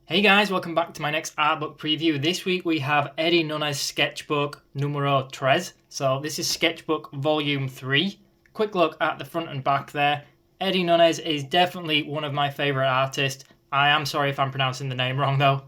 Hey guys, welcome back to my next art book preview. This week we have Eddie Nunez sketchbook numero 3. So this is sketchbook volume 3. Quick look at the front and back there. Eddie Nunez is definitely one of my favourite artists. I am sorry if I'm pronouncing the name wrong though.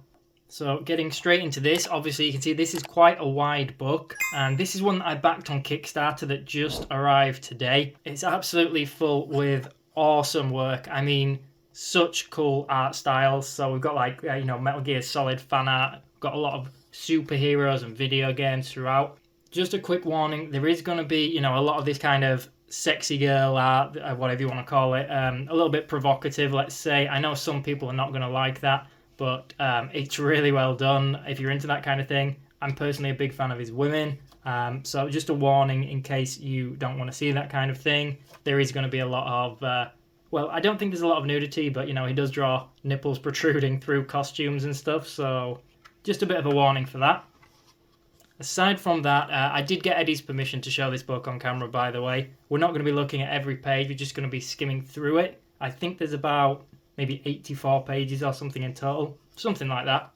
So getting straight into this, obviously you can see this is quite a wide book, and this is one that I backed on Kickstarter that just arrived today. It's absolutely full with awesome work. I mean, such cool art styles. So we've got like Metal Gear Solid fan art, got a lot of superheroes and video games throughout. Just a quick warning, there is going to be a lot of this kind of sexy girl art, whatever you want to call it, a little bit provocative, let's say. I know some people are not going to like that, but it's really well done if you're into that kind of thing. I'm personally a big fan of his women, so just a warning in case you don't want to see that kind of thing. There is going to be a lot of well, I don't think there's a lot of nudity, but he does draw nipples protruding through costumes and stuff, so just a bit of a warning for that. Aside from that, I did get Eddie's permission to show this book on camera, by the way. We're not going to be looking at every page, we're just going to be skimming through it. I think there's about maybe 84 pages or something in total, something like that.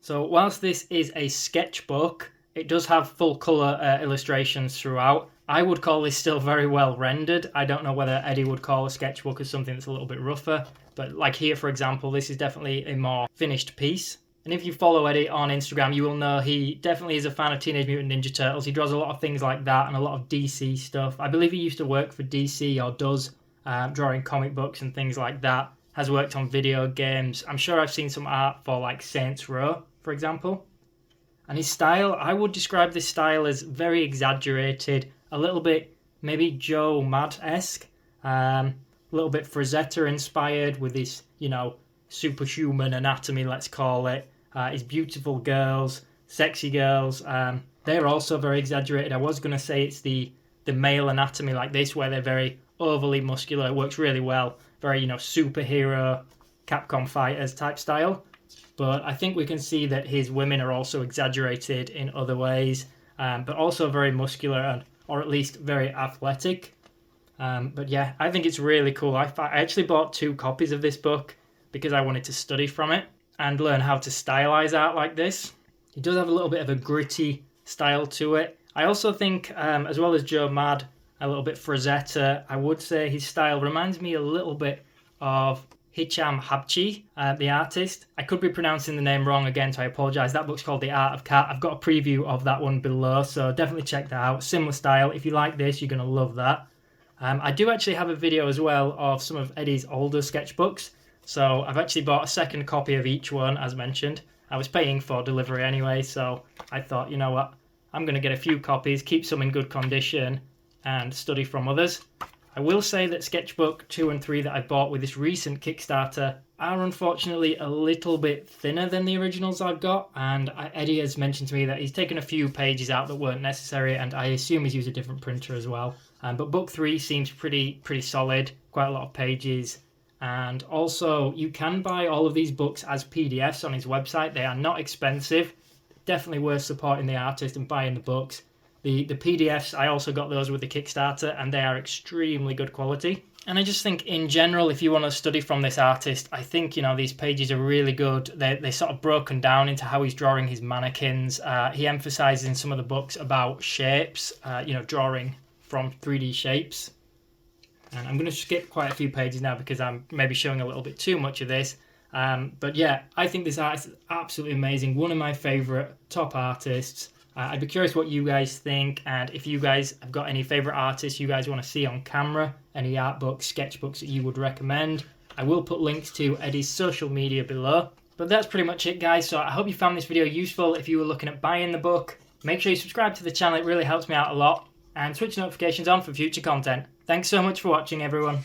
So whilst this is a sketchbook, it does have full colour illustrations throughout. I would call this still very well rendered. I don't know whether Eddie would call a sketchbook as something that's a little bit rougher, but like here, for example, this is definitely a more finished piece. And if you follow Eddie on Instagram, you will know he definitely is a fan of Teenage Mutant Ninja Turtles. He draws a lot of things like that and a lot of DC stuff. I believe he used to work for DC, or does, drawing comic books and things like that. Has worked on video games. I'm sure I've seen some art for like Saints Row, for example. And his style, I would describe this style as very exaggerated, a little bit maybe Joe Mad-esque, a little bit Frazetta inspired with his, superhuman anatomy, let's call it. His beautiful girls, sexy girls, they're also very exaggerated. I was going to say it's the male anatomy like this, where they're very overly muscular. It works really well. Very, superhero, Capcom fighters type style. But I think we can see that his women are also exaggerated in other ways, but also very muscular, or at least very athletic. But yeah, I think it's really cool. I actually bought 2 copies of this book because I wanted to study from it and learn how to stylize art like this. It does have a little bit of a gritty style to it. I also think, as well as Joe Mad, a little bit Frazetta, I would say his style reminds me a little bit of Hicham Habchi, the artist. I could be pronouncing the name wrong again, so I apologise. That book's called The Art of Cat. I've got a preview of that one below, so definitely check that out. Similar style. If you like this, you're going to love that. I do actually have a video as well of some of Eddie's older sketchbooks, so I've actually bought a second copy of each one, as mentioned. I was paying for delivery anyway, so I thought, you know what, I'm going to get a few copies, keep some in good condition, and study from others. I will say that sketchbook 2 and 3 that I bought with this recent Kickstarter are unfortunately a little bit thinner than the originals I've got, and Eddie has mentioned to me that he's taken a few pages out that weren't necessary, and I assume he's used a different printer as well. But book 3 seems pretty solid, quite a lot of pages, and also you can buy all of these books as PDFs on his website. They are not expensive, definitely worth supporting the artist and buying the books. The PDFs, I also got those with the Kickstarter, and they are extremely good quality. And I just think in general, if you want to study from this artist, I think, these pages are really good. They're sort of broken down into how he's drawing his mannequins. He emphasises in some of the books about shapes, drawing from 3D shapes. And I'm going to skip quite a few pages now because I'm maybe showing a little bit too much of this. But yeah, I think this art is absolutely amazing. One of my favourite top artists. I'd be curious what you guys think, and if you guys have got any favourite artists you guys want to see on camera, any art books, sketchbooks that you would recommend. I will put links to Eddie's social media below. But that's pretty much it, guys, so I hope you found this video useful. If you were looking at buying the book, make sure you subscribe to the channel, it really helps me out a lot, and switch notifications on for future content. Thanks so much for watching, everyone.